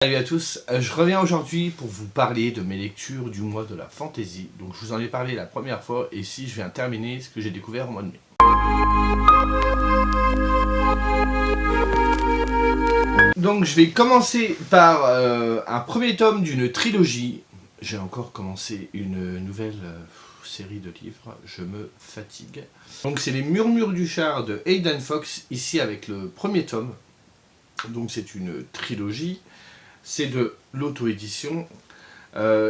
Salut à tous, je reviens aujourd'hui pour vous parler de mes lectures du mois de la fantasy. Donc je vous en ai parlé la première fois et ici je viens terminer ce que j'ai découvert au mois de mai. Donc je vais commencer par un premier tome d'une trilogie. J'ai encore commencé une nouvelle série de livres, je me fatigue. Donc c'est Les Murmures du Char de Aidan Fox, ici avec le premier tome. Donc c'est une trilogie. C'est de l'auto-édition.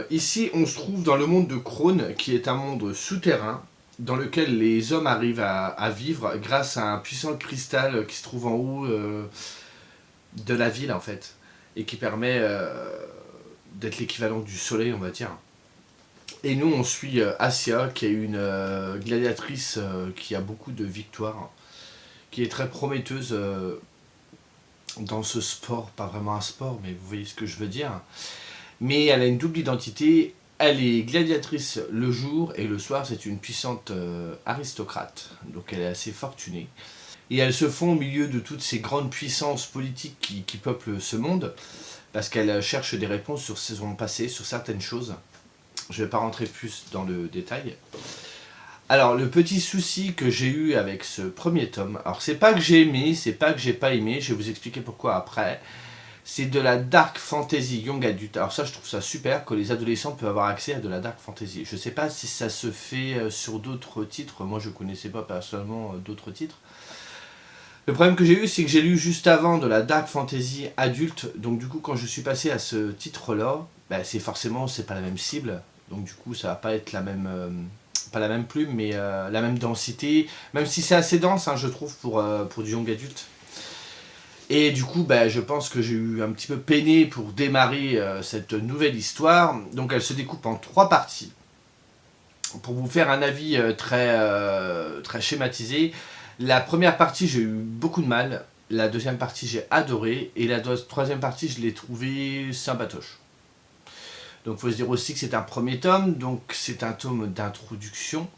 Ici, on se trouve dans le monde de Krone, qui est un monde souterrain, dans lequel les hommes arrivent à vivre grâce à un puissant cristal qui se trouve en haut de la ville, en fait, et qui permet d'être l'équivalent du soleil, on va dire. Et nous, on suit Assia, qui est une gladiatrice qui a beaucoup de victoires, qui est très prometteuse dans ce sport, pas vraiment un sport, mais vous voyez ce que je veux dire. Mais elle a une double identité, elle est gladiatrice le jour et le soir c'est une puissante aristocrate, donc elle est assez fortunée. Et elle se fond au milieu de toutes ces grandes puissances politiques qui peuplent ce monde, parce qu'elle cherche des réponses sur son passé, sur certaines choses. Je ne vais pas rentrer plus dans le détail. Alors, le petit souci que j'ai eu avec ce premier tome, alors c'est pas que j'ai aimé, c'est pas que j'ai pas aimé, je vais vous expliquer pourquoi après. C'est de la dark fantasy young adulte. Alors ça, je trouve ça super que les adolescents peuvent avoir accès à de la dark fantasy. Je sais pas si ça se fait sur d'autres titres, moi je connaissais pas personnellement d'autres titres. Le problème que j'ai eu, c'est que j'ai lu juste avant de la dark fantasy adulte, donc du coup quand je suis passé à ce titre-là, c'est forcément, c'est pas la même cible, donc du coup ça va pas être la même... pas la même plume, mais la même densité, même si c'est assez dense, hein, je trouve, pour du young adulte. Et du coup, je pense que j'ai eu un petit peu peiné pour démarrer cette nouvelle histoire. Donc elle se découpe en 3 parties. Pour vous faire un avis très schématisé, la première partie, j'ai eu beaucoup de mal. La deuxième partie, j'ai adoré. Et la troisième partie, je l'ai trouvée sympatoche. Donc il faut se dire aussi que c'est un premier tome, donc c'est un tome d'introduction.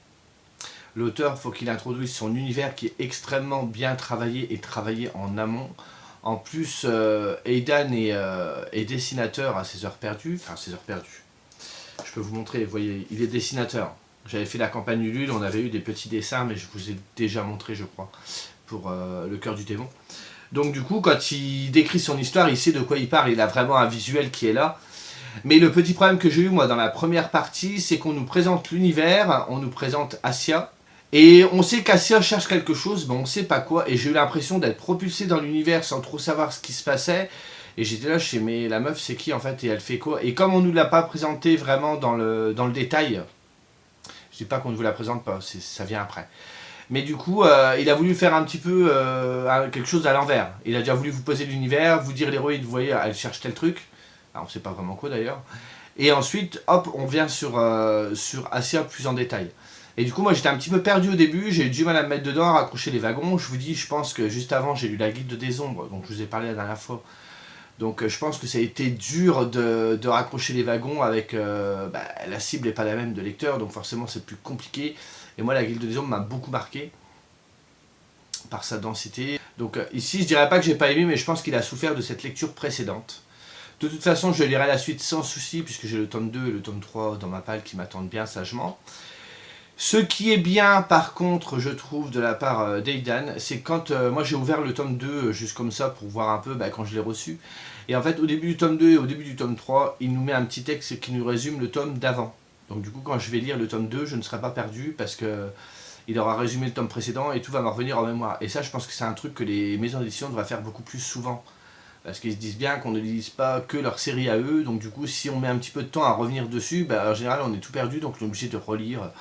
L'auteur, faut qu'il introduise son univers qui est extrêmement bien travaillé et travaillé en amont. En plus, Aidan est dessinateur à ses heures perdues. Enfin, ses heures perdues. Je peux vous montrer, vous voyez, il est dessinateur. J'avais fait la campagne Ulule, on avait eu des petits dessins, mais je vous ai déjà montré, je crois, pour Le Cœur du Démon. Donc du coup, quand il décrit son histoire, il sait de quoi il parle, il a vraiment un visuel qui est là. Mais le petit problème que j'ai eu, moi, dans la première partie, c'est qu'on nous présente l'univers, on nous présente Assia, et on sait qu'Assia cherche quelque chose, mais on ne sait pas quoi, et j'ai eu l'impression d'être propulsé dans l'univers sans trop savoir ce qui se passait, et j'étais là, je sais, mais la meuf c'est qui en fait, et elle fait quoi? Et comme on ne nous l'a pas présenté vraiment dans le détail, je dis pas qu'on ne vous la présente pas, ça vient après. Mais du coup, il a voulu faire un petit peu quelque chose à l'envers. Il a déjà voulu vous poser l'univers, vous dire l'héroïne, vous voyez, elle cherche tel truc, alors on ne sait pas vraiment quoi d'ailleurs, et ensuite, hop, on vient sur Assia plus en détail. Et du coup, moi j'étais un petit peu perdu au début, j'ai eu du mal à me mettre dedans, à raccrocher les wagons. Je vous dis, je pense que juste avant, j'ai lu la Guilde des Ombres, donc je vous ai parlé la dernière fois. Donc je pense que ça a été dur de raccrocher les wagons avec... la cible n'est pas la même de lecteur, donc forcément c'est plus compliqué. Et moi, la Guilde des Ombres m'a beaucoup marqué par sa densité. Donc ici, je dirais pas que j'ai pas aimé, mais je pense qu'il a souffert de cette lecture précédente. De toute façon, je lirai la suite sans souci, puisque j'ai le tome 2 et le tome 3 dans ma palle qui m'attendent bien sagement. Ce qui est bien, par contre, je trouve, de la part d'Aidan, c'est quand moi j'ai ouvert le tome 2 juste comme ça pour voir un peu quand je l'ai reçu. Et en fait, au début du tome 2 et au début du tome 3, il nous met un petit texte qui nous résume le tome d'avant. Donc du coup, quand je vais lire le tome 2, je ne serai pas perdu parce que il aura résumé le tome précédent et tout va me revenir en mémoire. Et ça, je pense que c'est un truc que les maisons d'édition devraient faire beaucoup plus souvent. Parce qu'ils se disent bien qu'on ne lise pas que leur série à eux, donc du coup, si on met un petit peu de temps à revenir dessus, en général, on est tout perdu, donc on est obligé de relire.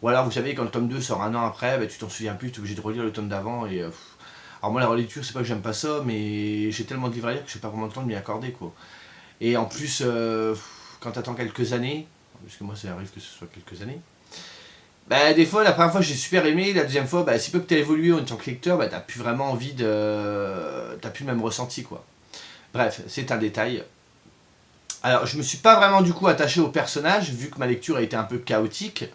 Ou alors, vous savez, quand le tome 2 sort un an après, tu t'en souviens plus, tu es obligé de relire le tome d'avant. Et alors moi, la relecture, c'est pas que j'aime pas ça, mais j'ai tellement de livres à lire que j'ai pas vraiment le temps de m'y accorder, quoi. Et en plus, quand t'attends quelques années, parce que moi, ça arrive que ce soit quelques années, des fois, la première fois, j'ai super aimé, la deuxième fois, si peu que t'as évolué en tant que lecteur, t'as plus vraiment envie de... T'as plus le même ressenti, quoi. Bref, c'est un détail. Alors, je me suis pas vraiment, du coup, attaché au personnage, vu que ma lecture a été un peu chaotique.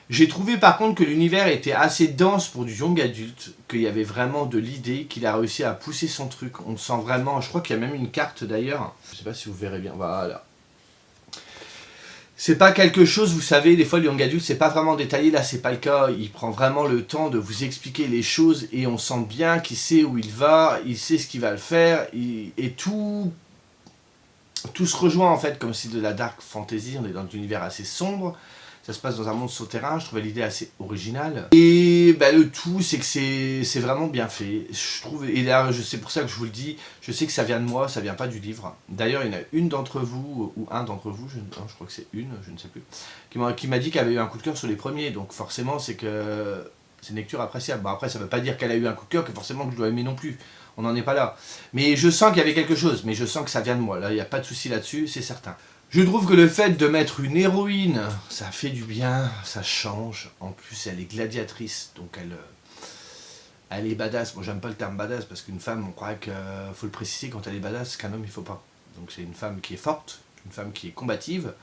J'ai trouvé par contre que l'univers était assez dense pour du young adulte, qu'il y avait vraiment de l'idée, qu'il a réussi à pousser son truc. On sent vraiment, je crois qu'il y a même une carte d'ailleurs, je sais pas si vous verrez bien, voilà. C'est pas quelque chose, vous savez, des fois le young adulte c'est pas vraiment détaillé, là c'est pas le cas, il prend vraiment le temps de vous expliquer les choses et on sent bien qu'il sait où il va, il sait ce qu'il va le faire, et tout se rejoint en fait, comme si de la dark fantasy, on est dans un univers assez sombre, ça se passe dans un monde souterrain, je trouvais l'idée assez originale. Et bah, le tout, c'est que c'est vraiment bien fait. Je trouve, et là, c'est pour ça que je vous le dis, je sais que ça vient de moi, ça vient pas du livre. D'ailleurs, il y en a une d'entre vous, ou un d'entre vous, je crois que c'est une, je ne sais plus, qui m'a dit qu'elle avait eu un coup de cœur sur les premiers. Donc forcément, c'est que c'est une lecture appréciable. Bon, après, ça veut pas dire qu'elle a eu un coup de cœur, que forcément que je dois aimer non plus. On n'en est pas là. Mais je sens qu'il y avait quelque chose, mais je sens que ça vient de moi. Là, il n'y a pas de souci là-dessus, c'est certain. Je trouve que le fait de mettre une héroïne, ça fait du bien, ça change. En plus, elle est gladiatrice, donc elle est badass. Moi, j'aime pas le terme badass parce qu'une femme, on croit qu'il faut le préciser quand elle est badass, qu'un homme, il faut pas. Donc, c'est une femme qui est forte, une femme qui est combative,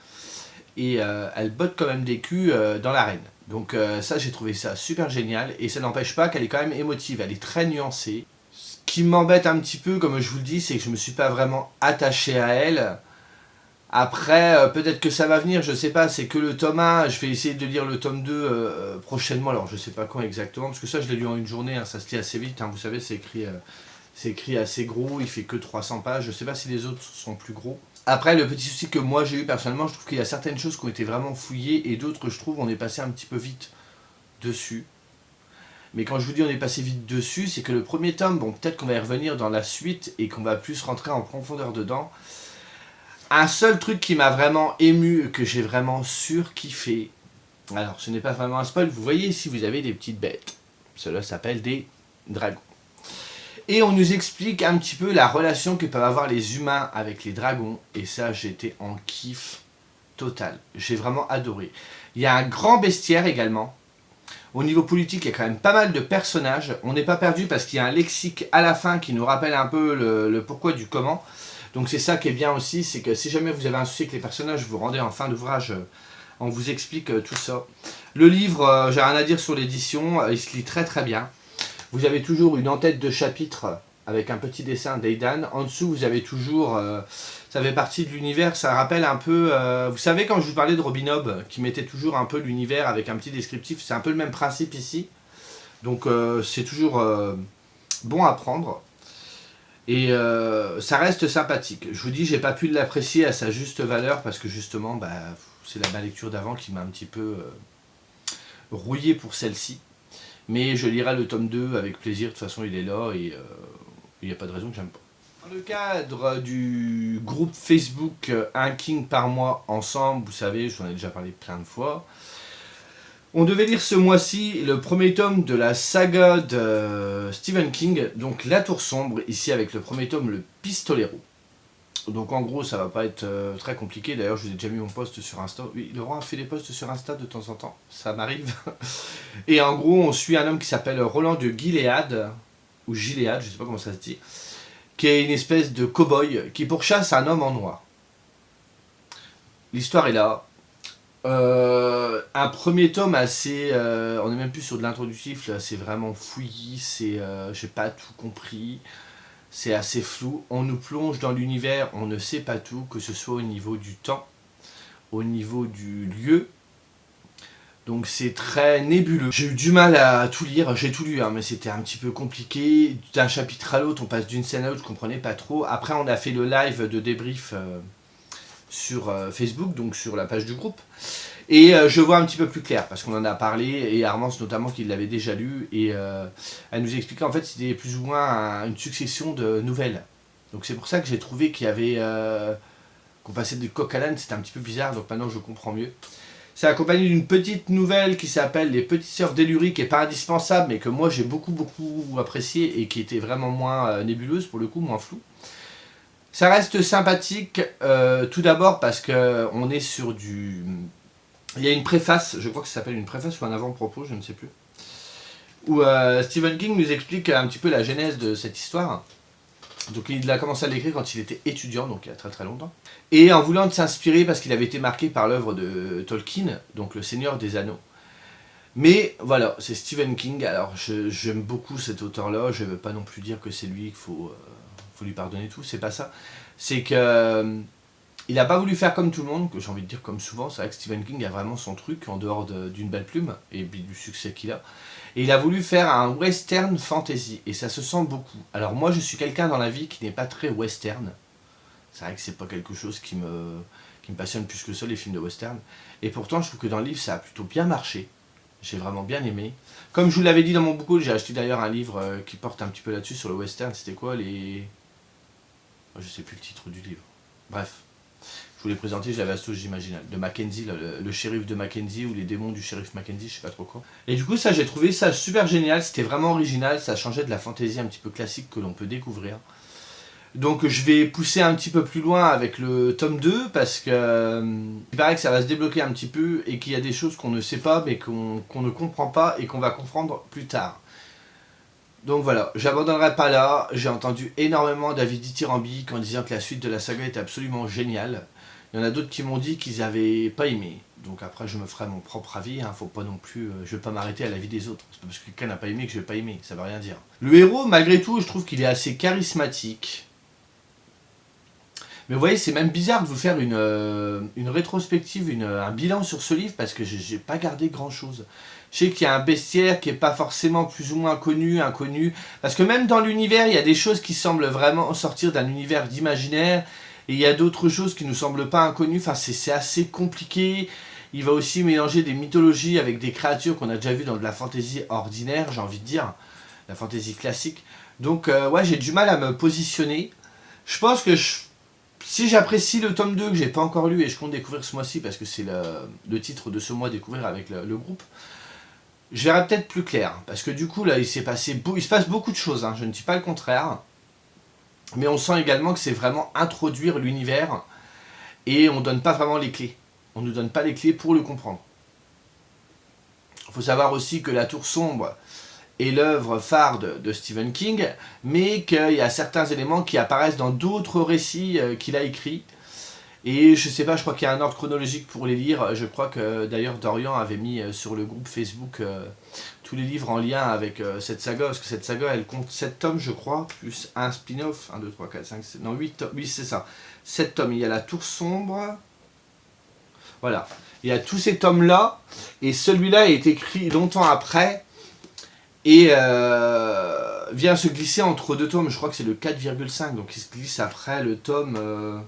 et elle botte quand même des culs dans l'arène. Donc, ça, j'ai trouvé ça super génial, et ça n'empêche pas qu'elle est quand même émotive, elle est très nuancée. Ce qui m'embête un petit peu, comme je vous le dis, c'est que je me suis pas vraiment attaché à elle. Après, peut-être que ça va venir, je sais pas, c'est que le tome 1, je vais essayer de lire le tome 2 prochainement, alors je sais pas quand exactement, parce que ça je l'ai lu en une journée, hein, ça se lit assez vite, hein, vous savez, c'est écrit assez gros, il fait que 300 pages, je sais pas si les autres sont plus gros. Après, le petit souci que moi j'ai eu personnellement, je trouve qu'il y a certaines choses qui ont été vraiment fouillées, et d'autres, je trouve, on est passé un petit peu vite dessus. Mais quand je vous dis on est passé vite dessus, c'est que le premier tome, bon, peut-être qu'on va y revenir dans la suite, et qu'on va plus rentrer en profondeur dedans. Un seul truc qui m'a vraiment ému, que j'ai vraiment surkiffé, alors ce n'est pas vraiment un spoil, vous voyez ici vous avez des petites bêtes, cela s'appelle des dragons. Et on nous explique un petit peu la relation que peuvent avoir les humains avec les dragons, et ça j'étais en kiff total, j'ai vraiment adoré. Il y a un grand bestiaire également, au niveau politique il y a quand même pas mal de personnages, on n'est pas perdu parce qu'il y a un lexique à la fin qui nous rappelle un peu le pourquoi du comment. Donc c'est ça qui est bien aussi, c'est que si jamais vous avez un souci avec les personnages, vous rendez en fin d'ouvrage, on vous explique tout ça. Le livre, j'ai rien à dire sur l'édition, il se lit très très bien. Vous avez toujours une en-tête de chapitre avec un petit dessin d'Aidan. En dessous, vous avez toujours, ça fait partie de l'univers, ça rappelle un peu, vous savez quand je vous parlais de Robin Hobb, qui mettait toujours un peu l'univers avec un petit descriptif, c'est un peu le même principe ici. Donc c'est toujours bon à prendre. Et ça reste sympathique. Je vous dis, j'ai pas pu l'apprécier à sa juste valeur parce que justement, bah, c'est la lecture d'avant qui m'a un petit peu rouillé pour celle-ci. Mais je lirai le tome 2 avec plaisir, de toute façon il est là et il n'y a pas de raison que j'aime pas. Dans le cadre du groupe Facebook Un King par mois ensemble, vous savez, je vous en ai déjà parlé plein de fois. On devait lire ce mois-ci le premier tome de la saga de Stephen King, donc La Tour Sombre, ici avec le premier tome, Le Pistolero. Donc en gros, ça va pas être très compliqué, d'ailleurs je vous ai déjà mis mon post sur Insta. Oui, Laurent a fait des posts sur Insta de temps en temps, ça m'arrive. Et en gros, on suit un homme qui s'appelle Roland de Gilead, ou Gilead, je sais pas comment ça se dit, qui est une espèce de cow-boy qui pourchasse un homme en noir. L'histoire est là. Un premier tome assez, on est même plus sur de l'introductif, là c'est vraiment fouillis, j'ai pas tout compris, c'est assez flou, on nous plonge dans l'univers, on ne sait pas tout, que ce soit au niveau du temps, au niveau du lieu, donc c'est très nébuleux. J'ai eu du mal à tout lire, j'ai tout lu hein, mais c'était un petit peu compliqué, d'un chapitre à l'autre, on passe d'une scène à l'autre, je comprenais pas trop. Après on a fait le live de débrief sur Facebook, donc sur la page du groupe. Et je vois un petit peu plus clair, parce qu'on en a parlé, et Armance notamment qui l'avait déjà lu, et elle nous expliquait en fait c'était plus ou moins une succession de nouvelles. Donc c'est pour ça que j'ai trouvé qu'il y avait... qu'on passait de coq à l'âne, c'était un petit peu bizarre, donc maintenant je comprends mieux. C'est accompagné d'une petite nouvelle qui s'appelle Les Petites Sœurs d'Ellury, qui n'est pas indispensable, mais que moi j'ai beaucoup apprécié, et qui était vraiment moins nébuleuse, pour le coup, moins floue. Ça reste sympathique, tout d'abord parce qu'on est sur du... Il y a une préface, je crois que ça s'appelle une préface ou un avant-propos, je ne sais plus, où Stephen King nous explique un petit peu la genèse de cette histoire. Donc il a commencé à l'écrire quand il était étudiant, donc il y a très très longtemps. Et en voulant s'inspirer, parce qu'il avait été marqué par l'œuvre de Tolkien, donc Le Seigneur des Anneaux. Mais voilà, c'est Stephen King. Alors j'aime beaucoup cet auteur-là. Je ne veux pas non plus dire que c'est lui qu'il faut lui pardonner tout. C'est pas ça. C'est que il n'a pas voulu faire comme tout le monde, que j'ai envie de dire comme souvent. C'est vrai que Stephen King a vraiment son truc en dehors d'une belle plume et du succès qu'il a. Et il a voulu faire un western fantasy. Et ça se sent beaucoup. Alors moi je suis quelqu'un dans la vie qui n'est pas très western. C'est vrai que c'est pas quelque chose qui me passionne plus que ça, les films de western. Et pourtant je trouve que dans le livre ça a plutôt bien marché. J'ai vraiment bien aimé. Comme je vous l'avais dit dans mon bouquin, j'ai acheté d'ailleurs un livre qui porte un petit peu là-dessus sur le western. C'était quoi les... Je sais plus le titre du livre. Bref. Je vous l'ai présenté, je l'avais acheté au J'imagine. De Mackenzie, le shérif de Mackenzie ou les démons du shérif Mackenzie, je sais pas trop quoi. Et du coup ça j'ai trouvé ça super génial. C'était vraiment original. Ça changeait de la fantaisie un petit peu classique que l'on peut découvrir. Donc je vais pousser un petit peu plus loin avec le tome 2 parce que il paraît que ça va se débloquer un petit peu et qu'il y a des choses qu'on ne sait pas mais qu'on ne comprend pas et qu'on va comprendre plus tard. Donc voilà, j'abandonnerai pas là, j'ai entendu énormément d'avis dithyrambiques en disant que la suite de la saga était absolument géniale. Il y en a d'autres qui m'ont dit qu'ils n'avaient pas aimé. Donc après je me ferai mon propre avis, hein. Faut pas non plus, je vais pas m'arrêter à l'avis des autres. C'est pas parce que quelqu'un n'a pas aimé que je vais pas aimer, ça veut rien dire. Le héros, malgré tout, je trouve qu'il est assez charismatique. Mais vous voyez, c'est même bizarre de vous faire une rétrospective, un bilan sur ce livre, parce que j'ai pas gardé grand chose. Je sais qu'il y a un bestiaire qui est pas forcément plus ou moins inconnu, parce que même dans l'univers, il y a des choses qui semblent vraiment sortir d'un univers d'imaginaire, et il y a d'autres choses qui nous semblent pas inconnues, enfin c'est assez compliqué. Il va aussi mélanger des mythologies avec des créatures qu'on a déjà vues dans de la fantaisie ordinaire, j'ai envie de dire, la fantaisie classique. Donc ouais, j'ai du mal à me positionner. Je pense que si j'apprécie le tome 2 que j'ai pas encore lu et je compte découvrir ce mois-ci parce que c'est le titre de ce mois, découvrir avec le groupe, je verrai peut-être plus clair. Parce que du coup là il se passe beaucoup de choses, hein, je ne dis pas le contraire. Mais on sent également que c'est vraiment introduire l'univers et on ne donne pas vraiment les clés. On ne nous donne pas les clés pour le comprendre. Il faut savoir aussi que La Tour Sombre est l'œuvre phare de Stephen King, mais qu'il y a certains éléments qui apparaissent dans d'autres récits qu'il a écrits. Et je sais pas, je crois qu'il y a un ordre chronologique pour les lire. Je crois que d'ailleurs Dorian avait mis sur le groupe Facebook tous les livres en lien avec cette saga, parce que cette saga elle compte 7 tomes je crois, plus un spin-off, 1, 2, 3, 4, 5, 7, non 8 tomes, oui c'est ça, 7 tomes, il y a La Tour Sombre, voilà, il y a tous ces tomes là, et celui-là est écrit longtemps après, et vient se glisser entre deux tomes, je crois que c'est le 4,5, donc il se glisse après le tome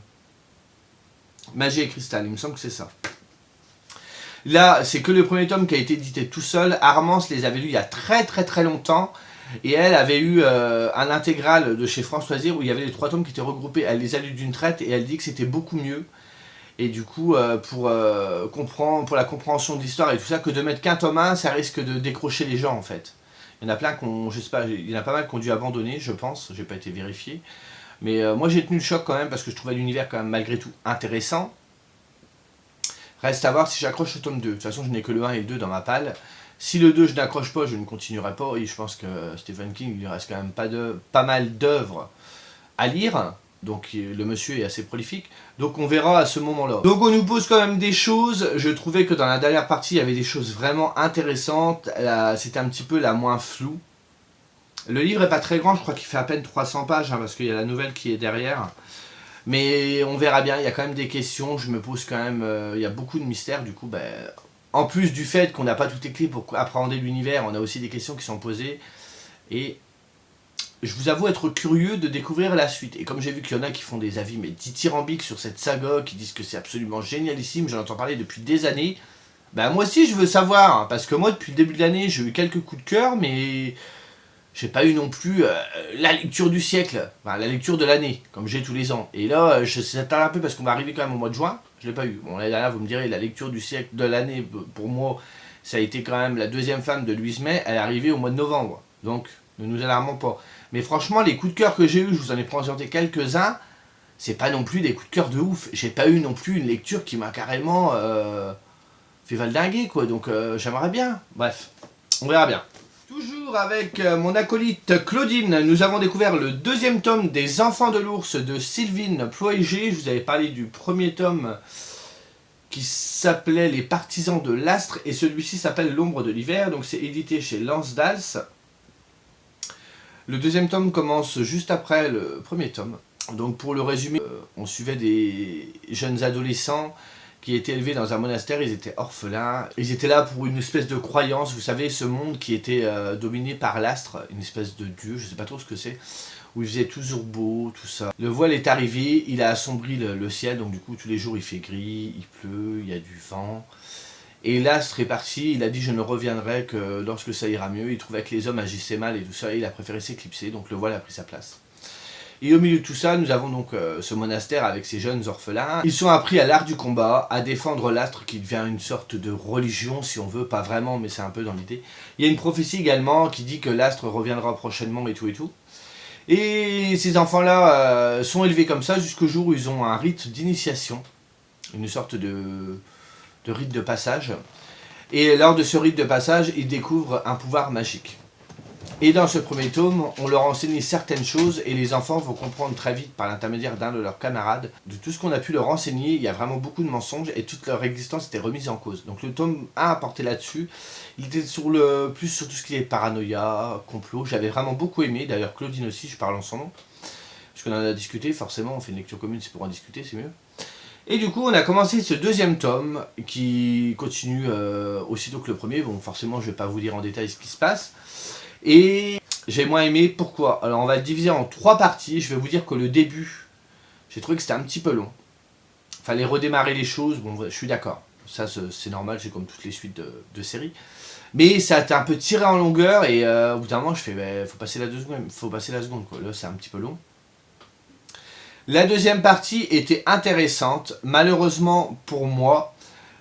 Magie et Cristal, il me semble que c'est ça. Là, c'est que le premier tome qui a été édité tout seul. Armance les avait lus il y a très longtemps. Et elle avait eu un intégral de chez France Loisirs où il y avait les 3 tomes qui étaient regroupés. Elle les a lus d'une traite et elle dit que c'était beaucoup mieux. Et du coup, pour la compréhension de l'histoire et tout ça, que de mettre qu'un tome 1, ça risque de décrocher les gens en fait. Il y en a plein je sais pas, il y en a pas mal qui ont dû abandonner, je pense. J'ai pas été vérifié. Mais moi j'ai tenu le choc quand même parce que je trouvais l'univers quand même malgré tout intéressant. Reste à voir si j'accroche le tome 2. De toute façon, je n'ai que le 1 et le 2 dans ma palle. Si le 2 je n'accroche pas, je ne continuerai pas. Et je pense que Stephen King, il lui reste quand même pas mal d'œuvres à lire. Donc le monsieur est assez prolifique. Donc on verra à ce moment-là. Donc on nous pose quand même des choses. Je trouvais que dans la dernière partie, il y avait des choses vraiment intéressantes. C'était un petit peu la moins floue. Le livre est pas très grand, je crois qu'il fait à peine 300 pages, hein, parce qu'il y a la nouvelle qui est derrière. Mais on verra bien, il y a quand même des questions, je me pose quand même, il y a beaucoup de mystères, du coup, en plus du fait qu'on n'a pas toutes les clés pour appréhender l'univers, on a aussi des questions qui sont posées, et je vous avoue être curieux de découvrir la suite. Et comme j'ai vu qu'il y en a qui font des avis mais dithyrambiques sur cette saga, qui disent que c'est absolument génialissime, j'en entends parler depuis des années, moi aussi je veux savoir, hein, parce que moi depuis le début de l'année j'ai eu quelques coups de cœur, mais j'ai pas eu non plus la lecture du siècle, enfin la lecture de l'année, comme j'ai tous les ans. Et là, ça tarde un peu parce qu'on va arriver quand même au mois de juin, je l'ai pas eu. Bon, l'année dernière, vous me direz, la lecture du siècle de l'année, pour moi, ça a été quand même la deuxième femme de Louise May, elle est arrivée au mois de novembre. Donc, ne nous alarmons pas. Mais franchement, les coups de cœur que j'ai eu, je vous en ai présenté quelques-uns, c'est pas non plus des coups de cœur de ouf. J'ai pas eu non plus une lecture qui m'a carrément fait valdinguer, quoi. Donc, j'aimerais bien. Bref, on verra bien. Toujours avec mon acolyte Claudine, nous avons découvert le 2e tome des Enfants de l'Ours de Sylvine Ploégé. Je vous avais parlé du premier tome qui s'appelait Les Partisans de l'Astre, et celui-ci s'appelle L'Ombre de l'Hiver, donc c'est édité chez Lansdals. Le deuxième tome commence juste après le premier tome. Donc pour le résumer, on suivait des jeunes adolescents qui étaient élevés dans un monastère, ils étaient orphelins. Ils étaient là pour une espèce de croyance, vous savez, ce monde qui était dominé par l'astre, une espèce de dieu, je sais pas trop ce que c'est, où il faisait toujours beau, tout ça. Le voile est arrivé, il a assombri le ciel, donc du coup tous les jours il fait gris, il pleut, il y a du vent. Et l'astre est parti, il a dit je ne reviendrai que lorsque ça ira mieux. Il trouvait que les hommes agissaient mal et tout ça, et il a préféré s'éclipser, donc le voile a pris sa place. Et au milieu de tout ça, nous avons donc ce monastère avec ces jeunes orphelins. Ils sont appris à l'art du combat, à défendre l'astre qui devient une sorte de religion si on veut, pas vraiment mais c'est un peu dans l'idée. Il y a une prophétie également qui dit que l'astre reviendra prochainement et tout et tout. Et ces enfants-là sont élevés comme ça jusqu'au jour où ils ont un rite d'initiation, une sorte de rite de passage. Et lors de ce rite de passage, ils découvrent un pouvoir magique. Et dans ce premier tome, on leur enseigne certaines choses et les enfants vont comprendre très vite par l'intermédiaire d'un de leurs camarades de tout ce qu'on a pu leur enseigner. Il y a vraiment beaucoup de mensonges et toute leur existence était remise en cause. Donc le tome 1 a porté là-dessus. Il était plus sur tout ce qui est paranoïa, complot. J'avais vraiment beaucoup aimé. D'ailleurs Claudine aussi, je parle en son nom. Parce qu'on en a discuté, forcément, on fait une lecture commune, c'est pour en discuter, c'est mieux. Et du coup, on a commencé ce deuxième tome qui continue aussitôt que le premier. Bon, forcément, je ne vais pas vous dire en détail ce qui se passe. Et j'ai moins aimé, pourquoi? Alors on va le diviser en 3 parties, je vais vous dire que le début, j'ai trouvé que c'était un petit peu long. Fallait redémarrer les choses, bon je suis d'accord, ça c'est normal, c'est comme toutes les suites de séries. Mais ça a été un peu tiré en longueur et au bout d'un moment je fais, bah, faut passer la seconde quoi, là c'est un petit peu long. La deuxième partie était intéressante, malheureusement pour moi,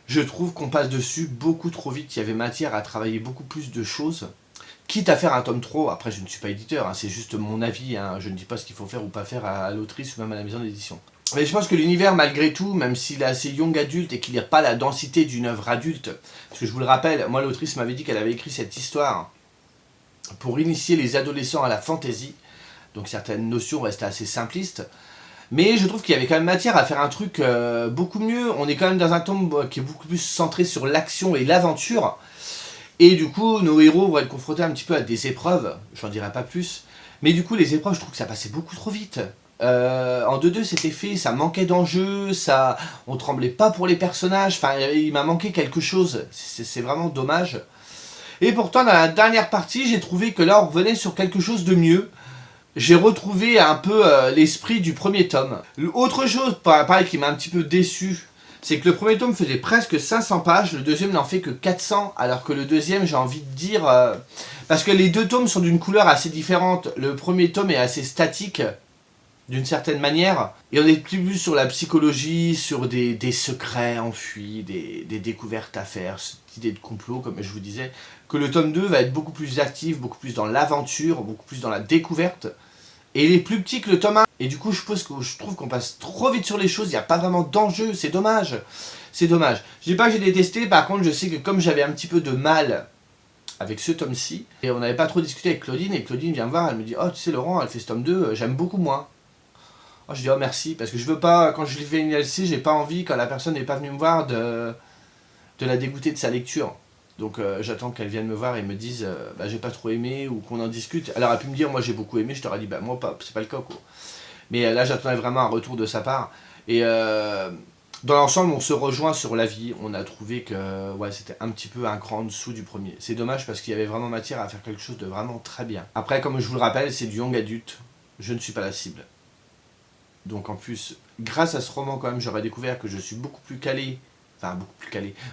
je trouve qu'on passe dessus beaucoup trop vite, il y avait matière à travailler beaucoup plus de choses. Quitte à faire un tome 3, après je ne suis pas éditeur, hein, c'est juste mon avis, hein, je ne dis pas ce qu'il faut faire ou pas faire à l'autrice ou même à la maison d'édition. Mais je pense que l'univers malgré tout, même s'il est assez young adulte et qu'il n'y a pas la densité d'une œuvre adulte, parce que je vous le rappelle, moi l'autrice m'avait dit qu'elle avait écrit cette histoire pour initier les adolescents à la fantaisie, donc certaines notions restaient assez simplistes, mais je trouve qu'il y avait quand même matière à faire un truc beaucoup mieux. On est quand même dans un tome qui est beaucoup plus centré sur l'action et l'aventure. Et du coup, nos héros vont être confrontés un petit peu à des épreuves, j'en dirai pas plus. Mais du coup, les épreuves, je trouve que ça passait beaucoup trop vite. En 2-2, c'était fait, ça manquait d'enjeu, on tremblait pas pour les personnages, enfin, il m'a manqué quelque chose. C'est vraiment dommage. Et pourtant, dans la dernière partie, j'ai trouvé que là, on revenait sur quelque chose de mieux. J'ai retrouvé un peu l'esprit du premier tome. Autre chose, pareil, qui m'a un petit peu déçu, c'est que le premier tome faisait presque 500 pages, le deuxième n'en fait que 400, alors que le deuxième, j'ai envie de dire... parce que les deux tomes sont d'une couleur assez différente. Le premier tome est assez statique, d'une certaine manière, et on est plus sur la psychologie, sur des secrets enfuis, des découvertes à faire, cette idée de complot, comme je vous disais, que le tome 2 va être beaucoup plus actif, beaucoup plus dans l'aventure, beaucoup plus dans la découverte, et il est plus petit que le tome 1. Et du coup, je trouve qu'on passe trop vite sur les choses, il n'y a pas vraiment d'enjeu, c'est dommage. C'est dommage. Je dis pas que j'ai détesté, par contre, je sais que comme j'avais un petit peu de mal avec ce tome-ci, et on n'avait pas trop discuté avec Claudine, et Claudine vient me voir, elle me dit « Oh, tu sais Laurent, elle fait ce tome 2, j'aime beaucoup moins. » Oh, je dis « Oh, merci, parce que je veux pas, quand je lui fais une LC, j'ai pas envie, quand la personne n'est pas venue me voir, de la dégoûter de sa lecture. » Donc j'attends qu'elle vienne me voir et me dise bah, j'ai pas trop aimé ou qu'on en discute. Elle aurait pu me dire moi j'ai beaucoup aimé, je t'aurais dit bah moi pas, c'est pas le cas quoi. Mais là j'attendais vraiment un retour de sa part. Et dans l'ensemble on se rejoint sur l'avis, on a trouvé que ouais, c'était un petit peu un cran en dessous du premier. C'est dommage parce qu'il y avait vraiment matière à faire quelque chose de vraiment très bien. Après comme je vous le rappelle c'est du young adulte, je ne suis pas la cible. Donc en plus grâce à ce roman quand même j'aurais découvert que je suis beaucoup plus calé. Enfin,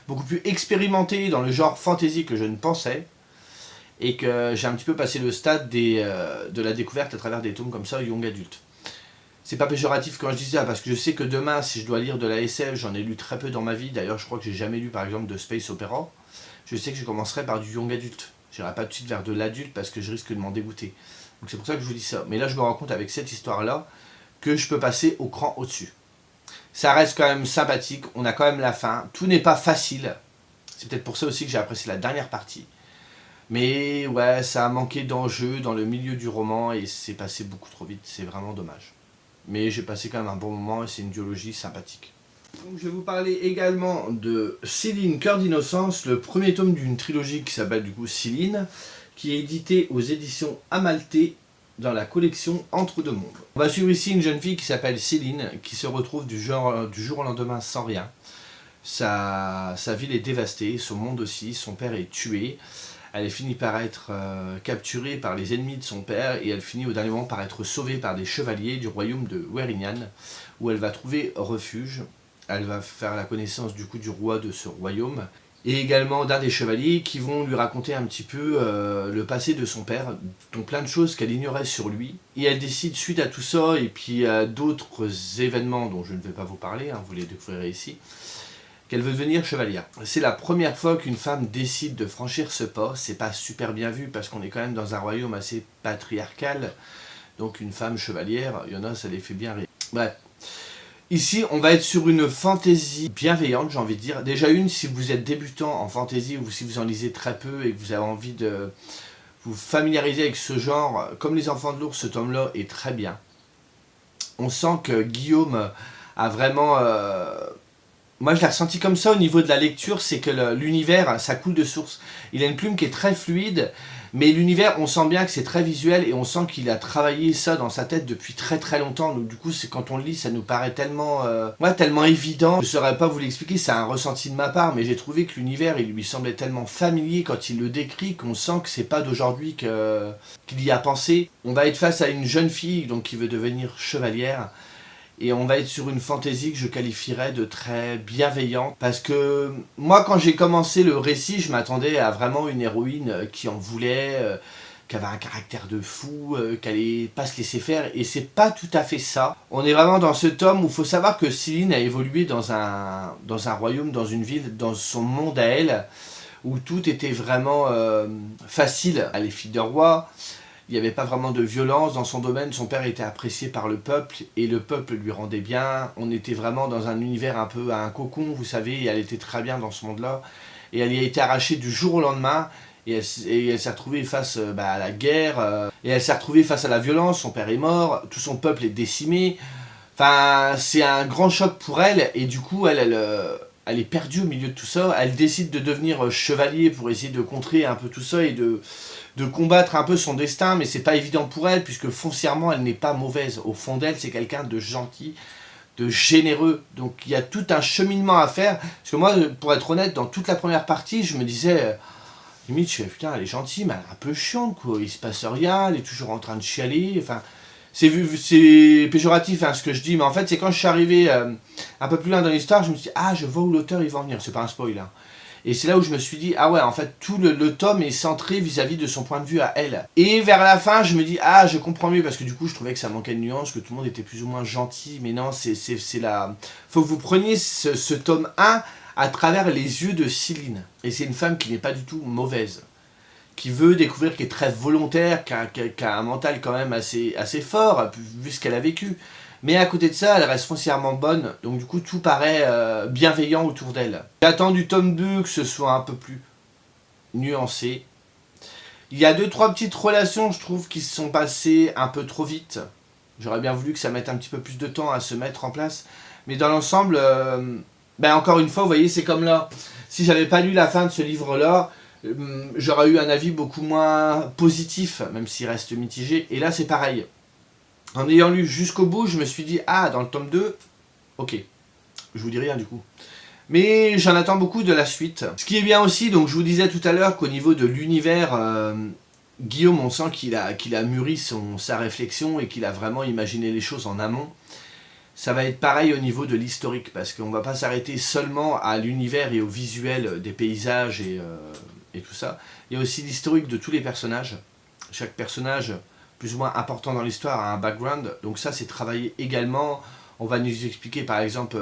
beaucoup plus expérimenté dans le genre fantasy que je ne pensais, et que j'ai un petit peu passé le stade de la découverte à travers des tomes comme ça, young adulte. C'est pas péjoratif quand je dis ça, parce que je sais que demain, si je dois lire de la SF, j'en ai lu très peu dans ma vie, d'ailleurs je crois que j'ai jamais lu par exemple de space opera, je sais que je commencerai par du young adulte. J'irai pas tout de suite vers de l'adulte parce que je risque de m'en dégoûter. Donc c'est pour ça que je vous dis ça. Mais là je me rends compte avec cette histoire-là que je peux passer au cran au-dessus. Ça reste quand même sympathique, on a quand même la fin, tout n'est pas facile, c'est peut-être pour ça aussi que j'ai apprécié la dernière partie. Mais ouais, ça a manqué d'enjeu dans le milieu du roman et c'est passé beaucoup trop vite, c'est vraiment dommage. Mais j'ai passé quand même un bon moment et c'est une duologie sympathique. Donc, je vais vous parler également de Céline, Cœur d'innocence, le premier tome d'une trilogie qui s'appelle du coup Céline, qui est édité aux éditions Amalthée dans la collection Entre deux mondes. On va suivre ici une jeune fille qui s'appelle Céline, qui se retrouve du jour au lendemain sans rien. Sa ville est dévastée, son monde aussi, son père est tué. Elle finit par être capturée par les ennemis de son père et elle finit au dernier moment par être sauvée par des chevaliers du royaume de Werignan, où elle va trouver refuge. Elle va faire la connaissance du coup du roi de ce royaume et également d'un des chevaliers qui vont lui raconter un petit peu le passé de son père, dont plein de choses qu'elle ignorait sur lui. Et elle décide suite à tout ça et puis à d'autres événements dont je ne vais pas vous parler, hein, vous les découvrirez ici, qu'elle veut devenir chevalière. C'est la première fois qu'une femme décide de franchir ce pas. C'est pas super bien vu parce qu'on est quand même dans un royaume assez patriarcal. Donc une femme chevalière, il y en a, ça les fait bien rire. Bref. Ici, on va être sur une fantaisie bienveillante, j'ai envie de dire. Déjà si vous êtes débutant en fantaisie ou si vous en lisez très peu et que vous avez envie de vous familiariser avec ce genre, comme Les Enfants de l'Ours, ce tome-là est très bien. On sent que Guillaume a vraiment... Moi, je l'ai ressenti comme ça au niveau de la lecture, c'est que l'univers, ça coule de source. Il a une plume qui est très fluide, mais l'univers, on sent bien que c'est très visuel et on sent qu'il a travaillé ça dans sa tête depuis très très longtemps. Donc du coup, quand on le lit, ça nous paraît tellement, tellement évident. Je ne saurais pas vous l'expliquer, c'est un ressenti de ma part, mais j'ai trouvé que l'univers, il lui semblait tellement familier quand il le décrit qu'on sent que c'est pas d'aujourd'hui qu'il y a pensé. On va être face à une jeune fille donc, qui veut devenir chevalière. Et on va être sur une fantaisie que je qualifierais de très bienveillante. Parce que moi, quand j'ai commencé le récit, je m'attendais à vraiment une héroïne qui en voulait, qui avait un caractère de fou, qui allait pas se laisser faire. Et c'est pas tout à fait ça. On est vraiment dans ce tome où il faut savoir que Céline a évolué dans un royaume, dans une ville, dans son monde à elle, où tout était vraiment facile. Elle est fille de roi. Il n'y avait pas vraiment de violence dans son domaine, son père était apprécié par le peuple et le peuple lui rendait bien. On était vraiment dans un univers un peu à un cocon, vous savez, et elle était très bien dans ce monde-là. Et elle y a été arrachée du jour au lendemain et elle s'est retrouvée face à la guerre, et elle s'est retrouvée face à la violence, son père est mort, tout son peuple est décimé. Enfin, c'est un grand choc pour elle et du coup, elle est perdue au milieu de tout ça. Elle décide de devenir chevalier pour essayer de contrer un peu tout ça et de combattre un peu son destin, mais c'est pas évident pour elle, puisque foncièrement, elle n'est pas mauvaise. Au fond d'elle, c'est quelqu'un de gentil, de généreux. Donc il y a tout un cheminement à faire. Parce que moi, pour être honnête, dans toute la première partie, je me disais, limite, je fais, putain, elle est gentille, mais elle est un peu chiante, quoi. Il se passe rien, elle est toujours en train de chialer, enfin... C'est péjoratif hein, ce que je dis, mais en fait, c'est quand je suis arrivé un peu plus loin dans l'histoire, je me suis dit, ah, je vois où l'auteur il va en venir. C'est pas un spoil, hein. Et c'est là où je me suis dit, ah ouais, en fait, tout le tome est centré vis-à-vis de son point de vue à elle. Et vers la fin, je me dis, ah, je comprends mieux, parce que du coup, je trouvais que ça manquait de nuances, que tout le monde était plus ou moins gentil, mais non, c'est la... Faut que vous preniez ce tome 1 à travers les yeux de Céline. Et c'est une femme qui n'est pas du tout mauvaise, qui veut découvrir, qui est très volontaire, qui a un mental quand même assez fort, vu ce qu'elle a vécu. Mais à côté de ça, elle reste foncièrement bonne, donc du coup tout paraît bienveillant autour d'elle. J'attends du tome 2 que ce soit un peu plus nuancé. Il y a 2-3 petites relations, je trouve, qui se sont passées un peu trop vite. J'aurais bien voulu que ça mette un petit peu plus de temps à se mettre en place. Mais dans l'ensemble, encore une fois, vous voyez, c'est comme là. Si j'avais pas lu la fin de ce livre-là, j'aurais eu un avis beaucoup moins positif, même s'il reste mitigé. Et là, c'est pareil. En ayant lu jusqu'au bout, je me suis dit, ah, dans le tome 2, ok, je vous dis rien du coup. Mais j'en attends beaucoup de la suite. Ce qui est bien aussi, donc je vous disais tout à l'heure qu'au niveau de l'univers, Guillaume, on sent qu'il a mûri sa réflexion et qu'il a vraiment imaginé les choses en amont. Ça va être pareil au niveau de l'historique, parce qu'on ne va pas s'arrêter seulement à l'univers et au visuel des paysages et tout ça. Il y a aussi l'historique de tous les personnages. Chaque personnage plus ou moins important dans l'histoire a un background, donc ça c'est travaillé également. On va nous expliquer par exemple,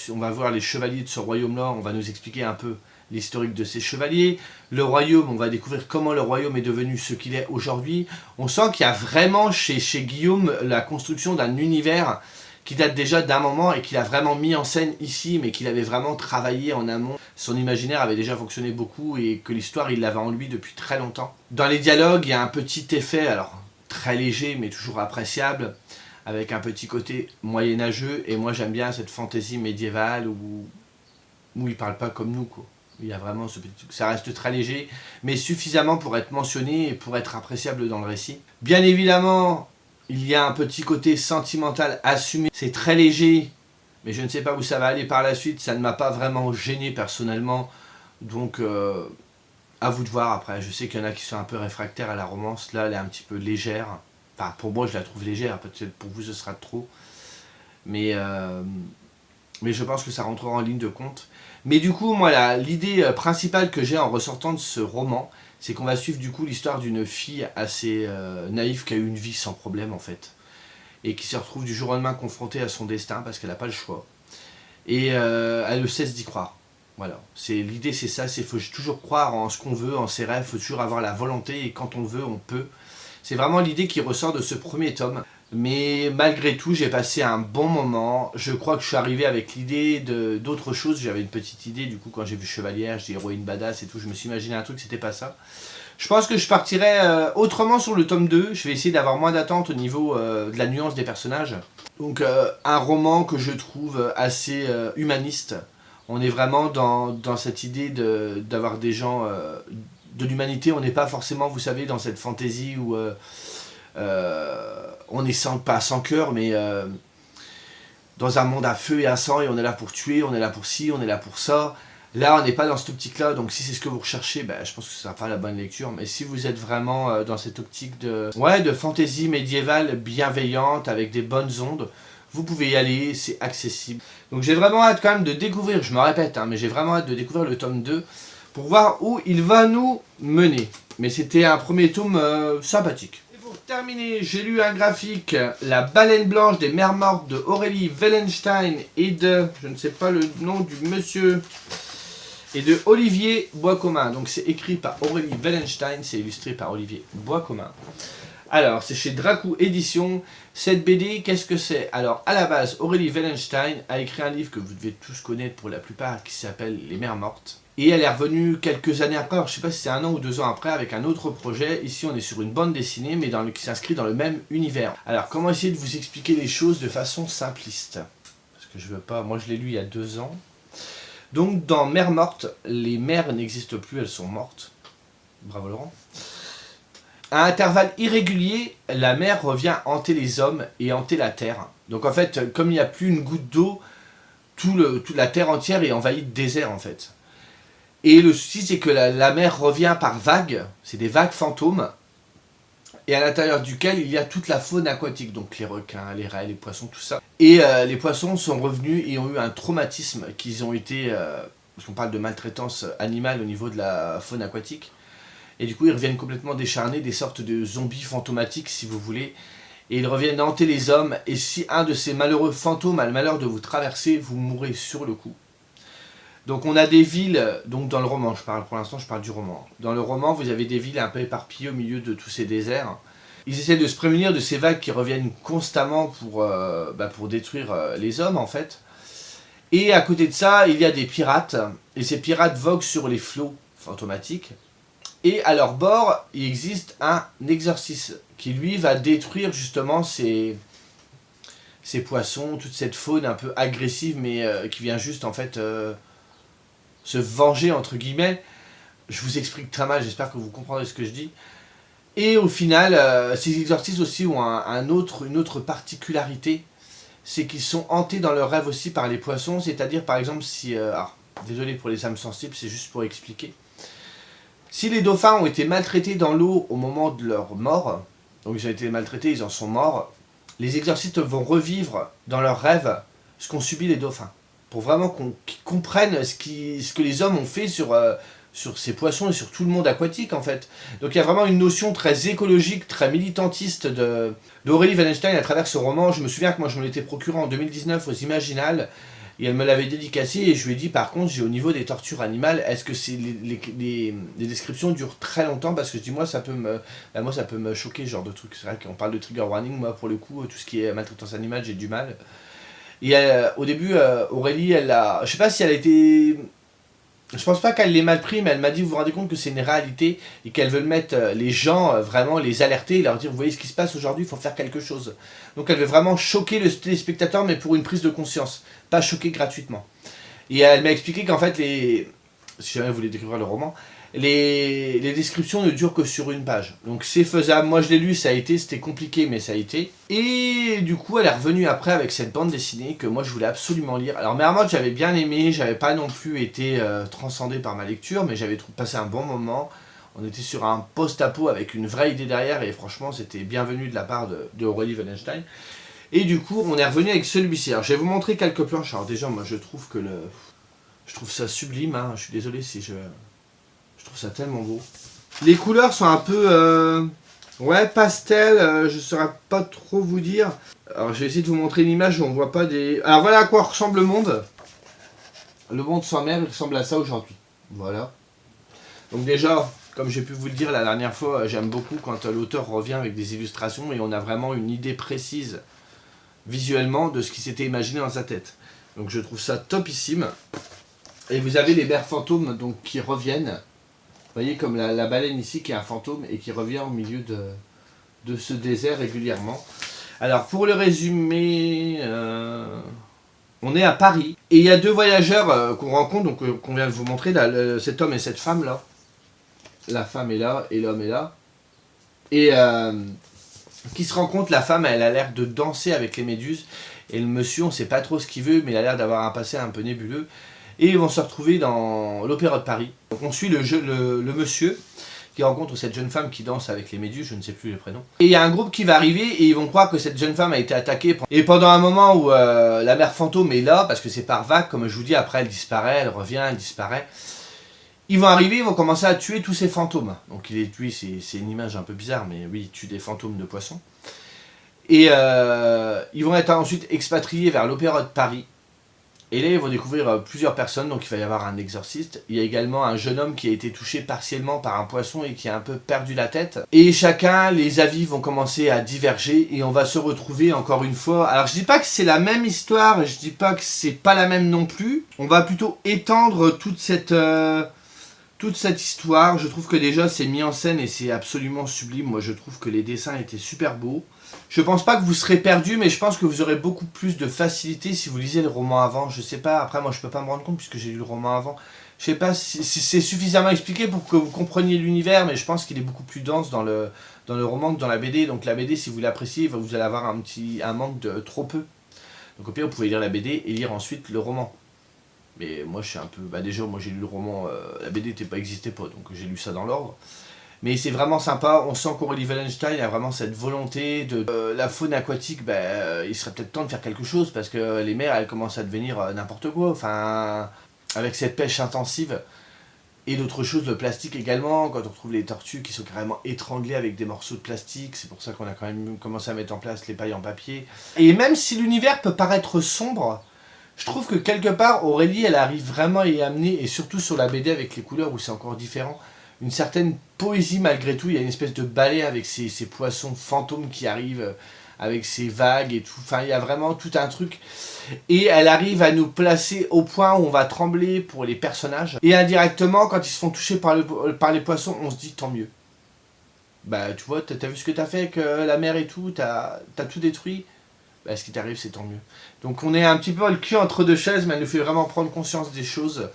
on va voir les chevaliers de ce royaume-là, on va nous expliquer un peu l'historique de ces chevaliers. Le royaume, on va découvrir comment le royaume est devenu ce qu'il est aujourd'hui. On sent qu'il y a vraiment chez Guillaume la construction d'un univers qui date déjà d'un moment et qu'il a vraiment mis en scène ici, mais qu'il avait vraiment travaillé en amont. Son imaginaire avait déjà fonctionné beaucoup et que l'histoire, il l'avait en lui depuis très longtemps. Dans les dialogues, il y a un petit effet, alors très léger mais toujours appréciable, avec un petit côté moyenâgeux, et moi j'aime bien cette fantaisie médiévale où il parle pas comme nous, quoi. Il y a vraiment ce petit... Ça reste très léger, mais suffisamment pour être mentionné et pour être appréciable dans le récit. Bien évidemment, il y a un petit côté sentimental assumé. C'est très léger, mais je ne sais pas où ça va aller par la suite. Ça ne m'a pas vraiment gêné personnellement. Donc, à vous de voir après. Je sais qu'il y en a qui sont un peu réfractaires à la romance. Là, elle est un petit peu légère. Enfin, pour moi, je la trouve légère. Peut-être pour vous, ce sera trop. Mais je pense que ça rentrera en ligne de compte. Mais du coup, moi, l'idée principale que j'ai en ressortant de ce roman, c'est qu'on va suivre du coup l'histoire d'une fille assez naïve qui a eu une vie sans problème en fait. Et qui se retrouve du jour au lendemain confrontée à son destin parce qu'elle n'a pas le choix. Et elle ne cesse d'y croire. Voilà. L'idée c'est ça, il faut toujours croire en ce qu'on veut, en ses rêves, il faut toujours avoir la volonté et quand on veut, on peut. C'est vraiment l'idée qui ressort de ce premier tome. Mais malgré tout, j'ai passé un bon moment. Je crois que je suis arrivé avec l'idée d'autre chose. J'avais une petite idée, du coup, quand j'ai vu Chevalière, j'ai héroïne badass et tout, je me suis imaginé un truc, c'était pas ça. Je pense que je partirai autrement sur le tome 2. Je vais essayer d'avoir moins d'attente au niveau de la nuance des personnages. Donc, un roman que je trouve assez humaniste. On est vraiment dans cette idée d'avoir des gens de l'humanité. On n'est pas forcément, vous savez, dans cette fantaisie où... on est pas sans cœur, mais dans un monde à feu et à sang, et on est là pour tuer, on est là pour ci, on est là pour ça. Là, on n'est pas dans cette optique-là, donc si c'est ce que vous recherchez, ben, je pense que ça sera pas la bonne lecture. Mais si vous êtes vraiment dans cette optique de fantaisie médiévale bienveillante, avec des bonnes ondes, vous pouvez y aller, c'est accessible. Donc j'ai vraiment hâte quand même de découvrir, je me répète, hein, mais j'ai vraiment hâte de découvrir le tome 2, pour voir où il va nous mener. Mais c'était un premier tome sympathique. Pour terminer, j'ai lu un graphique, La baleine blanche des mers mortes de Aurélie Wellenstein et de, je ne sais pas le nom du monsieur, et de Olivier Boiscommun. Donc c'est écrit par Aurélie Wellenstein, c'est illustré par Olivier Boiscommun. Alors, c'est chez Dracou Édition. Cette BD, qu'est-ce que c'est? Alors, à la base, Aurélie Wellenstein a écrit un livre que vous devez tous connaître pour la plupart, qui s'appelle Les mers mortes. Et elle est revenue quelques années après, alors je ne sais pas si c'est 1 an ou 2 ans après, avec un autre projet. Ici, on est sur une bande dessinée, mais qui s'inscrit dans le même univers. Alors, comment essayer de vous expliquer les choses de façon simpliste? Parce que je veux pas... Moi, je l'ai lu il y a 2 ans. Donc, dans Mers mortes, les mers n'existent plus, elles sont mortes. Bravo, Laurent. À intervalles irréguliers, la mer revient hanter les hommes et hanter la terre. Donc, en fait, comme il n'y a plus une goutte d'eau, toute la terre entière est envahie de désert, en fait. Et le souci, c'est que la mer revient par vagues, c'est des vagues fantômes, et à l'intérieur duquel il y a toute la faune aquatique, donc les requins, les raies, les poissons, tout ça. Et les poissons sont revenus et ont eu un traumatisme, qu'ils ont été, parce qu'on parle de maltraitance animale au niveau de la faune aquatique, et du coup ils reviennent complètement décharnés, des sortes de zombies fantomatiques si vous voulez, et ils reviennent hanter les hommes, et si un de ces malheureux fantômes a le malheur de vous traverser, vous mourrez sur le coup. Donc on a des villes, donc dans le roman, pour l'instant je parle du roman. Dans le roman, vous avez des villes un peu éparpillées au milieu de tous ces déserts. Ils essaient de se prémunir de ces vagues qui reviennent constamment pour détruire les hommes en fait. Et à côté de ça, il y a des pirates, et ces pirates voguent sur les flots fantomatiques. Et à leur bord, il existe un exorcisme qui lui va détruire justement ces poissons, toute cette faune un peu agressive, mais qui vient juste en fait... se venger entre guillemets. Je vous explique très mal, j'espère que vous comprendrez ce que je dis. Et au final, ces exorcismes aussi ont une autre particularité, c'est qu'ils sont hantés dans leurs rêves aussi par les poissons, c'est-à-dire par exemple si... désolé pour les âmes sensibles, c'est juste pour expliquer. Si les dauphins ont été maltraités dans l'eau au moment de leur mort, donc ils ont été maltraités, ils en sont morts, les exorcistes vont revivre dans leurs rêves ce qu'ont subi les dauphins. Pour vraiment qu'ils comprennent ce que les hommes ont fait sur ces poissons et sur tout le monde aquatique en fait. Donc il y a vraiment une notion très écologique, très militantiste d'Aurélie Wellenstein à travers ce roman. Je me souviens que moi je me l'étais procuré en 2019 aux Imaginales et elle me l'avait dédicacé et je lui ai dit par contre, au niveau des tortures animales, est-ce que les descriptions durent très longtemps? Parce que je dis moi ça peut me choquer ce genre de truc. C'est vrai qu'on parle de trigger warning, moi pour le coup tout ce qui est maltraitance animale j'ai du mal. Et au début, Aurélie, je sais pas si elle a été Je pense pas qu'elle l'ait mal pris, mais elle m'a dit, vous vous rendez compte que c'est une réalité et qu'elle veut mettre les gens, vraiment les alerter et leur dire, vous voyez ce qui se passe aujourd'hui, il faut faire quelque chose. Donc elle veut vraiment choquer le téléspectateur, mais pour une prise de conscience, pas choquer gratuitement. Et elle m'a expliqué qu'en fait, si jamais vous voulez découvrir le roman, les descriptions ne durent que sur une page. Donc c'est faisable. Moi je l'ai lu, c'était compliqué, mais ça a été. Et du coup, elle est revenue après avec cette bande dessinée que moi je voulais absolument lire. Alors Mermot, j'avais bien aimé, j'avais pas non plus été transcendé par ma lecture, mais j'avais passé un bon moment. On était sur un post-apo avec une vraie idée derrière, et franchement, c'était bienvenu de la part de Aurélie Wallenstein. Et du coup, on est revenu avec celui-ci. Alors je vais vous montrer quelques planches. Alors déjà, moi je trouve que je trouve ça sublime, hein. Je suis désolé si je trouve ça tellement beau. Les couleurs sont un peu... ouais, pastel, je ne saurais pas trop vous dire. Alors je vais essayer de vous montrer une image où on voit pas des... Alors voilà à quoi ressemble le monde. Le monde sans mer, il ressemble à ça aujourd'hui. Voilà. Donc déjà, comme j'ai pu vous le dire la dernière fois, j'aime beaucoup quand l'auteur revient avec des illustrations et on a vraiment une idée précise visuellement de ce qu'il s'était imaginé dans sa tête. Donc je trouve ça topissime. Et vous avez les vers fantômes donc, qui reviennent. Vous voyez comme la baleine ici qui est un fantôme et qui revient au milieu de ce désert régulièrement. Alors pour le résumer, on est à Paris et il y a deux voyageurs qu'on rencontre, donc qu'on vient de vous montrer, là, cet homme et cette femme là. La femme est là et l'homme est là. Et qui se rencontrent, la femme elle a l'air de danser avec les méduses et le monsieur on ne sait pas trop ce qu'il veut mais il a l'air d'avoir un passé un peu nébuleux. Et ils vont se retrouver dans l'Opéra de Paris. Donc on suit le monsieur qui rencontre cette jeune femme qui danse avec les méduses, je ne sais plus les prénoms. Et il y a un groupe qui va arriver et ils vont croire que cette jeune femme a été attaquée. Et pendant un moment où la mère fantôme est là, parce que c'est par vague, comme je vous dis, après elle disparaît, elle revient, elle disparaît. Ils vont arriver, ils vont commencer à tuer tous ces fantômes. Donc il est tué, c'est une image un peu bizarre, mais oui, il tue des fantômes de poissons. Et ils vont être ensuite expatriés vers l'Opéra de Paris. Et là, ils vont découvrir plusieurs personnes, donc il va y avoir un exorciste. Il y a également un jeune homme qui a été touché partiellement par un poisson et qui a un peu perdu la tête. Et chacun, les avis vont commencer à diverger et on va se retrouver encore une fois. Alors je dis pas que c'est la même histoire, je dis pas que c'est pas la même non plus. On va plutôt étendre toute cette histoire. Je trouve que déjà c'est mis en scène et c'est absolument sublime. Moi je trouve que les dessins étaient super beaux. Je pense pas que vous serez perdu, mais je pense que vous aurez beaucoup plus de facilité si vous lisez le roman avant. Je sais pas, après moi je peux pas me rendre compte puisque j'ai lu le roman avant. Je sais pas si c'est suffisamment expliqué pour que vous compreniez l'univers, mais je pense qu'il est beaucoup plus dense dans le roman que dans la BD. Donc la BD, si vous l'appréciez, vous allez avoir un manque de trop peu. Donc au pire, vous pouvez lire la BD et lire ensuite le roman. Mais moi je suis un peu... Bah déjà, moi j'ai lu le roman, la BD n'existait pas, donc j'ai lu ça dans l'ordre. Mais c'est vraiment sympa, on sent qu'Aurélie Wallenstein a vraiment cette volonté de... la faune aquatique, il serait peut-être temps de faire quelque chose parce que les mers, elles commencent à devenir n'importe quoi. Enfin, avec cette pêche intensive et d'autres choses, le plastique également, quand on retrouve les tortues qui sont carrément étranglées avec des morceaux de plastique, c'est pour ça qu'on a quand même commencé à mettre en place les pailles en papier. Et même si l'univers peut paraître sombre, je trouve que quelque part, Aurélie, elle arrive vraiment à y amener, et surtout sur la BD avec les couleurs où c'est encore différent, une certaine poésie malgré tout. Il y a une espèce de balai avec ces poissons fantômes qui arrivent avec ces vagues et tout. Enfin, il y a vraiment tout un truc. Et elle arrive à nous placer au point où on va trembler pour les personnages. Et indirectement, quand ils se font toucher par les poissons, on se dit tant mieux. Bah, tu vois, t'as vu ce que t'as fait avec la mer et tout, t'as tout détruit. Bah, ce qui t'arrive, c'est tant mieux. Donc on est un petit peu le cul entre deux chaises, mais elle nous fait vraiment prendre conscience des choses.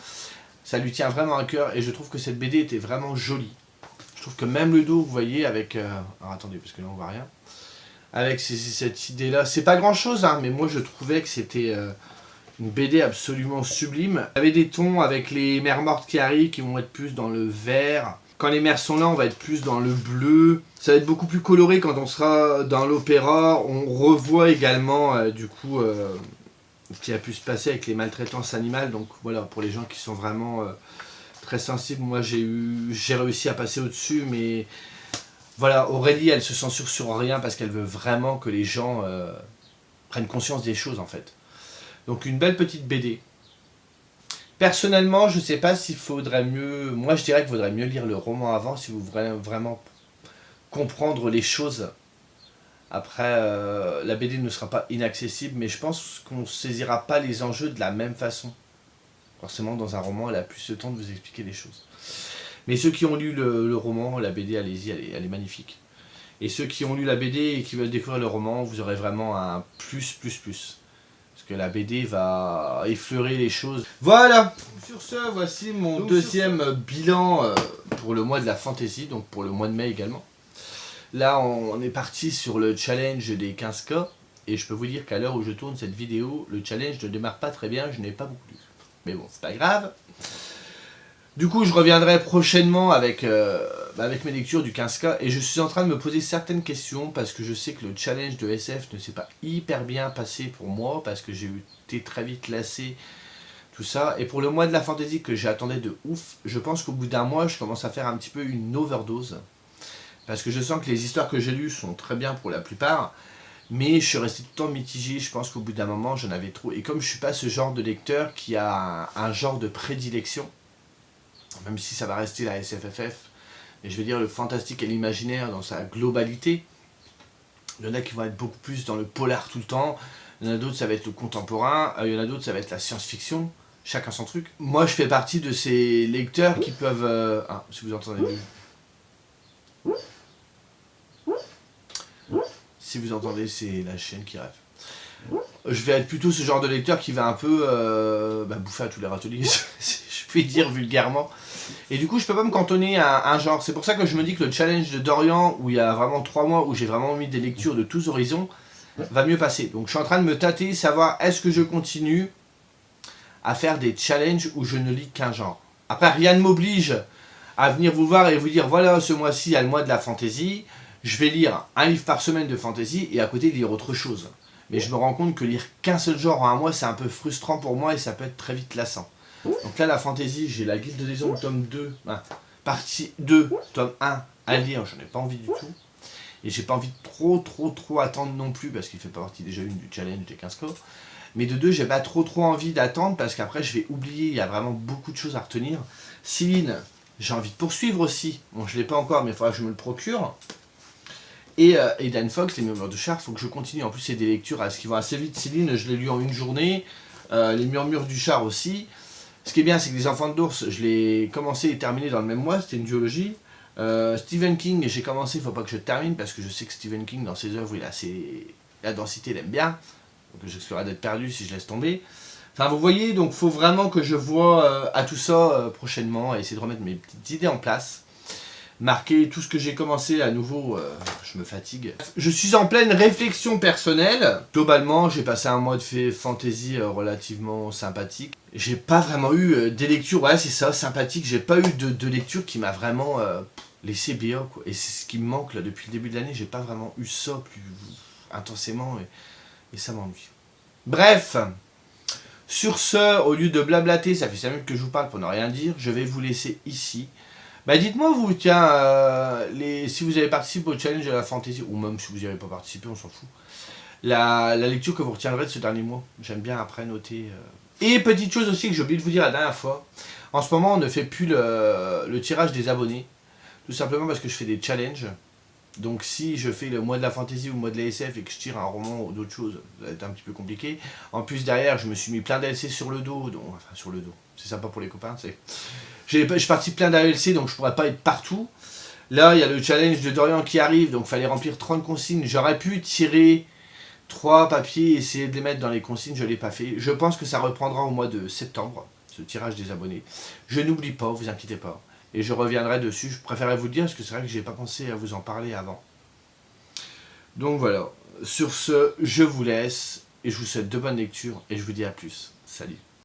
Ça lui tient vraiment à cœur et je trouve que cette BD était vraiment jolie. Je trouve que même le dos, vous voyez, avec... alors attendez, parce que là on voit rien. Avec cette idée-là, c'est pas grand-chose, hein, mais moi je trouvais que c'était une BD absolument sublime. Il y avait des tons avec les mers mortes qui arrivent, qui vont être plus dans le vert. Quand les mers sont là, on va être plus dans le bleu. Ça va être beaucoup plus coloré quand on sera dans l'opéra. On revoit également, du coup... ce qui a pu se passer avec les maltraitances animales. Donc voilà, pour les gens qui sont vraiment très sensibles, moi j'ai réussi à passer au-dessus, mais voilà, Aurélie, elle se censure sur rien parce qu'elle veut vraiment que les gens prennent conscience des choses en fait. Donc une belle petite BD. Personnellement, je sais pas s'il faudrait mieux... Moi je dirais qu'il faudrait mieux lire le roman avant si vous voulez vraiment comprendre les choses. Après, la BD ne sera pas inaccessible, mais je pense qu'on ne saisira pas les enjeux de la même façon. Forcément, dans un roman, elle a plus le temps de vous expliquer les choses. Mais ceux qui ont lu le roman, la BD, allez-y, elle est magnifique. Et ceux qui ont lu la BD et qui veulent découvrir le roman, vous aurez vraiment un plus. Parce que la BD va effleurer les choses. Voilà. Sur ce, voici mon deuxième bilan pour le mois de la fantasy, donc pour le mois de mai également. Là, on est parti sur le challenge des 15K. Et je peux vous dire qu'à l'heure où je tourne cette vidéo, le challenge ne démarre pas très bien, je n'ai pas beaucoup lu. Mais bon, c'est pas grave. Du coup, je reviendrai prochainement avec mes lectures du 15K. Et je suis en train de me poser certaines questions parce que je sais que le challenge de SF ne s'est pas hyper bien passé pour moi. Parce que j'ai été très vite lassé, tout ça. Et pour le mois de la fantasy que j'attendais de ouf, je pense qu'au bout d'un mois, je commence à faire un petit peu une overdose. Parce que je sens que les histoires que j'ai lues sont très bien pour la plupart. Mais je suis resté tout le temps mitigé, je pense qu'au bout d'un moment j'en avais trop. Et comme je suis pas ce genre de lecteur qui a un genre de prédilection, même si ça va rester la SFFF, mais je veux dire le fantastique et l'imaginaire dans sa globalité, il y en a qui vont être beaucoup plus dans le polar tout le temps, il y en a d'autres ça va être le contemporain, il y en a d'autres ça va être la science-fiction, chacun son truc. Moi je fais partie de ces lecteurs qui peuvent... Ah, si vous entendez... Si vous entendez, c'est la chienne qui rêve. Je vais être plutôt ce genre de lecteur qui va un peu bouffer à tous les râteliers, je peux dire vulgairement. Et du coup, je peux pas me cantonner à un genre. C'est pour ça que je me dis que le challenge de Dorian, où il y a vraiment 3 mois, où j'ai vraiment mis des lectures de tous horizons, va mieux passer. Donc je suis en train de me tâter, savoir est-ce que je continue à faire des challenges où je ne lis qu'un genre. Après, rien ne m'oblige à venir vous voir et vous dire, voilà, ce mois-ci, il y a le mois de la fantasy. Je vais lire un livre par semaine de fantasy et à côté lire autre chose. Mais je me rends compte que lire qu'un seul genre en un mois, c'est un peu frustrant pour moi et ça peut être très vite lassant. Donc là, la fantasy, j'ai la Guilde des Ombres, tome 2, partie 2, tome 1 à lire, j'en ai pas envie du tout. Et j'ai pas envie de trop attendre non plus, parce qu'il fait pas partie déjà une du challenge des 15 corps. Mais de 2, j'ai pas trop envie d'attendre, parce qu'après je vais oublier, il y a vraiment beaucoup de choses à retenir. Céline, j'ai envie de poursuivre aussi. Bon, je l'ai pas encore, mais il faudra que je me le procure. Et Dan Fox, les Murmures de Char, il faut que je continue. En plus, c'est des lectures qui vont assez vite. Céline, je l'ai lu en une journée. Les Murmures du Char aussi. Ce qui est bien, c'est que Les Enfants d'Ours, je l'ai commencé et terminé dans le même mois. C'était une duologie. Stephen King, j'ai commencé, il ne faut pas que je termine, parce que je sais que Stephen King, dans ses œuvres, la densité, il aime bien. Donc je risquerai d'être perdu si je laisse tomber. Enfin, vous voyez, donc il faut vraiment que je vois à tout ça prochainement et essayer de remettre mes petites idées en place. Marquer tout ce que j'ai commencé à nouveau, je me fatigue. Je suis en pleine réflexion personnelle. Globalement, j'ai passé un mois de fantasy relativement sympathique. J'ai pas vraiment eu des lectures, ouais c'est ça, sympathique. J'ai pas eu de lecture qui m'a vraiment laissé béat, quoi. Et c'est ce qui me manque là depuis le début de l'année. J'ai pas vraiment eu ça plus intensément et ça m'ennuie. Bref, sur ce, au lieu de blablater, ça fait 5 minutes que je vous parle pour ne rien dire, je vais vous laisser ici. Bah dites-moi vous, tiens, si vous avez participé au challenge de la fantasy, ou même si vous n'y avez pas participé, on s'en fout. La lecture que vous retiendrez de ce dernier mois. J'aime bien après noter. Et petite chose aussi que j'ai oublié de vous dire la dernière fois. En ce moment, on ne fait plus le tirage des abonnés. Tout simplement parce que je fais des challenges. Donc si je fais le mois de la fantasy ou le mois de la SF et que je tire un roman ou d'autres choses, ça va être un petit peu compliqué. En plus derrière, je me suis mis plein d'ALC sur le dos. Donc, enfin sur le dos. C'est sympa pour les copains, c'est... Je participe plein d'ALC, donc je pourrais pas être partout. Là, il y a le challenge de Dorian qui arrive, donc il fallait remplir 30 consignes. J'aurais pu tirer 3 papiers et essayer de les mettre dans les consignes, je ne l'ai pas fait. Je pense que ça reprendra au mois de septembre, ce tirage des abonnés. Je n'oublie pas, vous inquiétez pas. Et je reviendrai dessus, je préférais vous le dire, parce que c'est vrai que je n'ai pas pensé à vous en parler avant. Donc voilà, sur ce, je vous laisse, et je vous souhaite de bonnes lectures, et je vous dis à plus. Salut.